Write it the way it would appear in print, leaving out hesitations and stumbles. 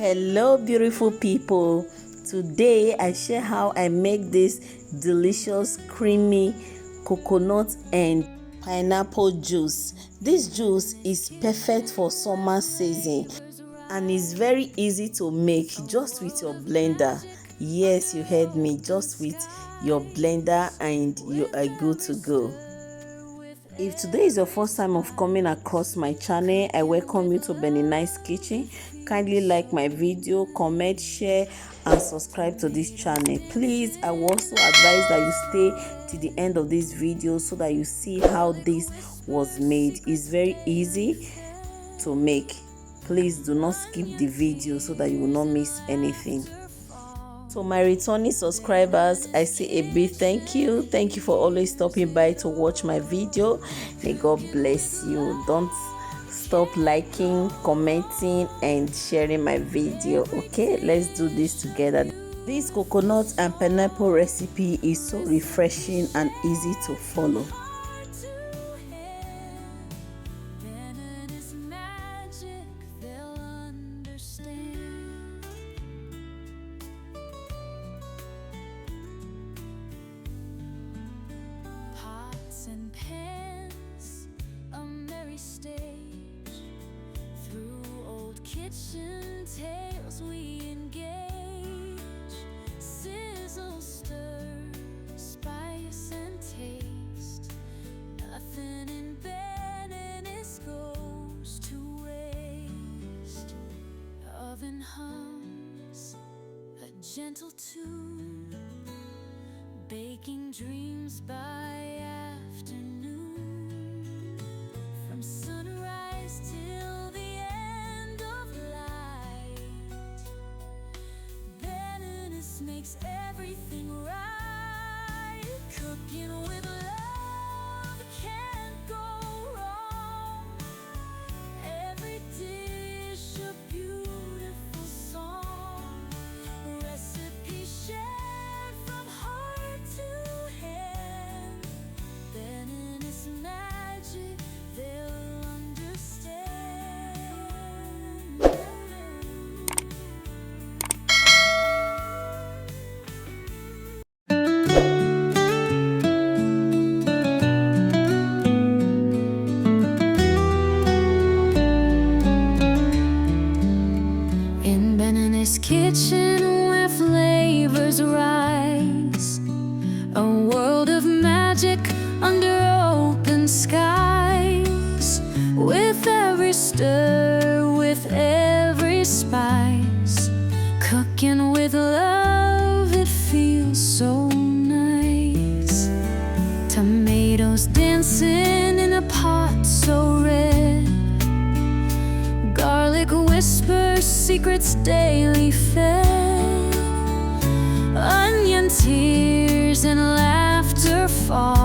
Hello beautiful people, today I share how I make this delicious creamy coconut and pineapple juice. This juice is perfect for summer season and is very easy to make just with your blender. Yes, you heard me, just with your blender and you are good to go. If today is your first time of coming across my channel, I welcome you to Benninice kitchen. Kindly like my video, comment, share and subscribe to this channel. Please, I will also advise that you stay to the end of this video so that you see how this was made. It's very easy to make. Please do not skip the video so that you will not miss anything. So my returning subscribers, I say a big thank you. Thank you for always stopping by to watch my video. May God bless you. Don't stop liking, commenting and sharing my video. Okay, let's do this together. This coconut and pineapple recipe is so refreshing and easy to follow. And pans, a merry stage. Through old kitchen tales we engage. Sizzle, stir, spice and taste. Nothing in Benninice goes to waste. Oven hums a gentle tune, baking dreams by afternoon. From sunrise till the end of light, Benninice makes everything right. Cooking with love can't go wrong. Every dish a beautiful song. Recipe shared from heart to hand. Benninice magic, they'll understand. In Benninice kitchen where flavors rise, a world of magic under open skies. With every stir, with every spice, cooking with love, it feels so nice. Tomatoes dancing in a pot so red, garlic whispers, secrets daily fed. Onion tears and laughter fall.